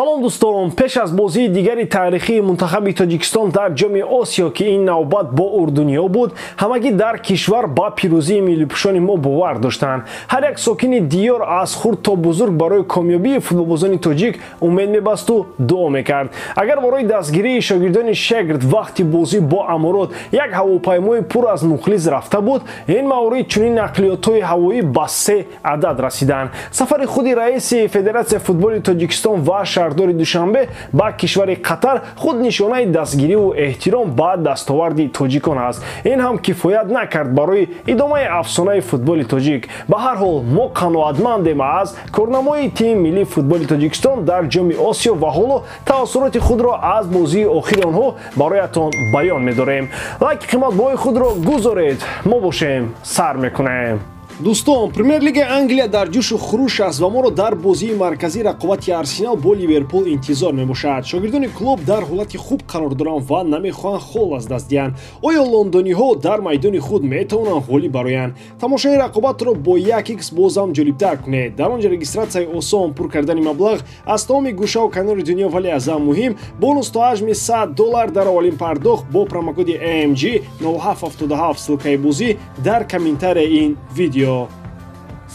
салом дӯстон, пеш аз бозии дигари таърихии мунтахаби Тоҷикистон дар ҷоми Осиё ки ин навбат бо урдуниҳо буд, ҳамагӣ дар кишвар ба пирӯзии миллипӯшони мо бовар доштанд. ҳар як сокини диёр аз хурд то бузург барои комёбии футболбозони тоҷик умед мебасту дуо мекард. Агар барои дастгирии шогирдони шегирд вақти бозӣ бо Аморот як ҳавопаймои пур аз мухлис рафта буд, ин маврид чунин нақлиётҳои ҳавоӣ ба 3 адад расиданд. Сафари худи раиси Федератсияи футболи Тоҷикистон ва шаҳрдори Душанбе ба кишвари Қатар худ нишонаи дастгириву эҳтиром ба дастоварди тоҷикон аст. Ин ҳам кифоят накард барои идомаи афсонаи футболи тоҷик. Ба ҳар ҳол мо қаноатмандем аз корнамои тими миллии футболи Тоҷикистон дар ҷоми Осиё ва ҳоло таъссуроти худро аз бозии охири онҳо бароятон баён медорем. лайки қиматбоҳои худро гузоред, мо бошем сар мекунем. Дӯстон, Премьер-лигаи Англия дар ҷӯшу хуруш аст ва моро дар бозии марказии рақобати Арсенал бо Ливерпул интизор мебошад. Шогирдони клуб дар ҳолати хуб қарор доранд ва намехоҳанд хол аз даст диҳанд. Оё лондониҳо дар майдони худ метавонанд ғолиб бароянд? Тамошои рақобатро бо 1x бозам ҷолибтар кунед. Дар он ҷо регистратсияи осон, пур кардани маблағ аз тамоми гӯшаву канори дунё, вале аз ҳам муҳим, бонус то ҳаҷми $100 дар аввалин пардохт бо промокоди AMG 0777 ссилкаи бозӣ дар комментарияи ин видео.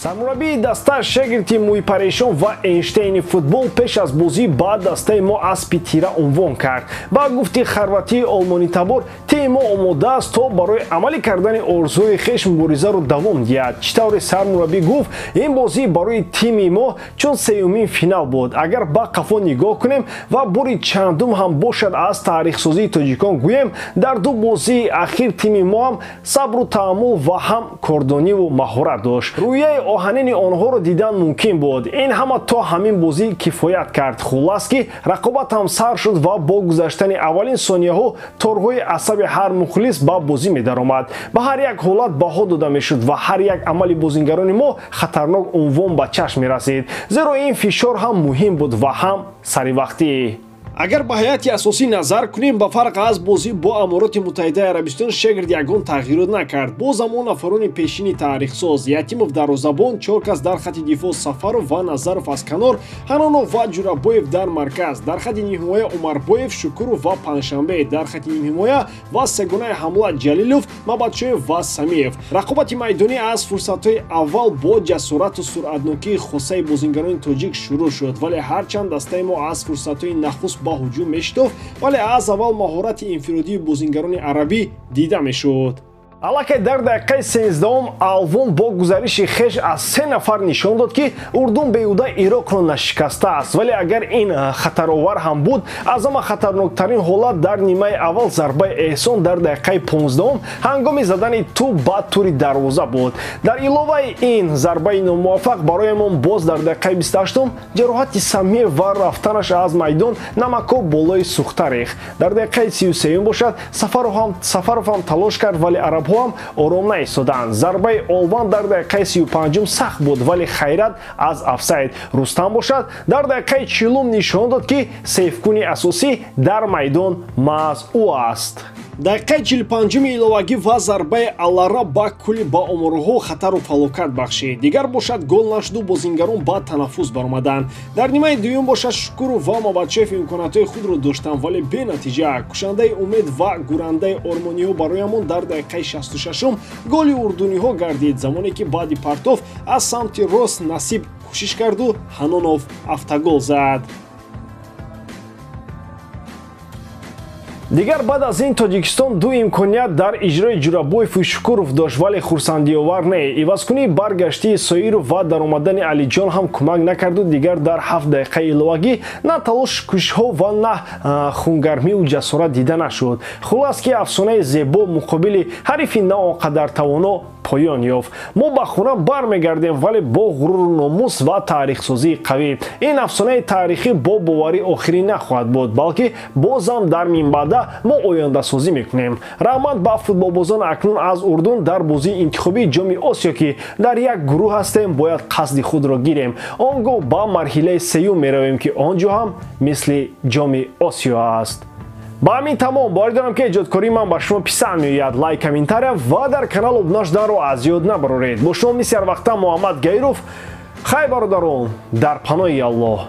Сармураббии даста шагирди Мӯи Парешон ва Эйнштейни футбол пеш аз бозӣ ба дастаи мо аспи тира унвон кард. Ба гуфти харватии олмонӣ табор, тими мо омода аст то барои амалӣ кардани орзуҳои хеш муборизаро давом диҳад. Чӣ тавре сармураббӣ гуфт, ин бозӣ барои тими мо чун сеюмин финал буд. Агар ба қафо нигоҳ кунем ва бори чандум ҳам бошад аз таърихсозии тоҷикон гӯем, дар ду бозии ахир тими мо ҳам сабру таҳаммул ва ҳам кордониву маҳорат дошт. Рӯяи оҳанини онҳоро дидан мумкин буд. Ин ҳама то ҳамин бозӣ кифоят кард. Хулас ки рақобат ҳам сар шуд ва бо гузаштани аввалин сонияҳо торҳои асаби ҳар мухлис ба бозӣ медаромад. Ба ҳар як ҳолат баҳо дода мешуд ва ҳар як амали бозингарони мо хатарнок унвон ба чашм мерасид. Зеро ин фишор ҳам муҳим буд ва ҳам саривақтӣ. Агар ба ҳайати асосӣ назар кунем, ба фарқ аз бозӣ бо Амороти Муттаҳидаи Арабистон шагирд ягон тағйирот накард. Бо замон нафарони пешини таърихсоз Якимов дарвозабон, 4 кас дар хати дифоъ Сафаров ва Назаров аз канор, Ҳанонов ва Ҷурабоев дар марказ, дар хати нимҳимоя Умарбоев, Шукуров ва Паншанбе, дар хати нимҳимоя ва сегонаи ҳамла Ҷалилов, Мабадшоев ва Самиев. Рақобати майдонӣ аз фурсатҳои аввал бо ҷасорату суръатнокии хосаи бозингарони тоҷик шурӯъ шуд, вале ҳарчанд дастаи мо аз фурсатҳои нахуст ба ҳуҷум мешитофт, вале аз аввал маҳорати инфиродии бозингарони арабӣ дида мешуд. Аллакай дар дақиқаи 13 Алвон бо гузариши хеш аз 3 нафар нишон дод ки Урдун беҳуда Ироқро нашикастааст. Вале агар ин хатаровар ҳам буд, аз ҳама хатарноктарин ҳолат дар нимаи аввал зарбаи Эҳсон дар дақиқаи 15 ҳангоми задани тӯб ба тури дарвоза буд. Дар иловаи ин зарбаи номуваффақ бароямон боз дар дақиқаи 28 ҷароҳати Самиев ва рафтанаш аз майдон намакҳо болои сӯхта рехт. Дар дақиқаи 33 бошад, Сафаров ҳам талош кард, вале арабҳо ҳам ором наистоданд. Зарбаи Олван дар дақиқаи 35 сахт буд, вале хайрат аз офсайд. Рустам бошад, дар дақиқаи 40 нишон дод ки сейфкуни асосӣ дар майдон маҳз ӯ аст. Дақиқаи 45 иловагӣ ва зарбаи Аллара ба кӯли ба омораҳо хатару фалокат бахшид. Дигар бошад, гол нашуду бозингарон ба танаффус баромаданд. Дар нимаи дуюм бошад, Шукуров ва Мабадшоев имконатҳои худро доштанд, вале бенатиҷа. Кушандаи умед ва гурандаи ормониҳо бароямон дар дақиқаи 66 голи урдуниҳо гардид, замоне ки баъди партов аз самти рост Насиб кӯшиш карду Ҳанонов автогол зад. Дигар баъд аз ин Тоҷикистон ду имконият дар иҷрои Ҷурабоеву Шукуров дошт, вале хурсандиовар не. Ивазкунии баргаштии Соиров ва даромадани Алиҷон ҳам кӯмак накарду дигар дар 7 дақиқаи иловагӣ на талоши кӯшишҳо ва на хунгармиву ҷасорат дида нашуд. Хулас ки афсонаи зебо муқобили ҳарифи на он қадар тавоно поён ёфт. Мо ба хона бармегардем, вале бо ғуруру номус ва таърихсозии қавӣ. Ин афсонаи таърихӣ бо боварӣ охирӣ нахоҳад буд, балки бозам дар минбаъда мо ояндасозӣ мекунем. Раҳмат ба футболбозон акнун аз Урдун дар бозии интихобии ҷоми Осиё ки дар як гурӯҳ ҳастем, бояд қасди худро гирем. Он гоҳ ба марҳилаи сеюм меравем ки он ҷо ҳам мисли ҷоми Осиё аст. Ба ҳамин тамом бори дорам ки эҷодкории ман ба шумо писанд меояд. Лайк, комментария ва дар канал обуна шуданро аз ёд набароред. Бо шумо мисли ҳар вақта Муҳаммад Гайров. Хай бародарон, дар паноҳи Аллоҳ.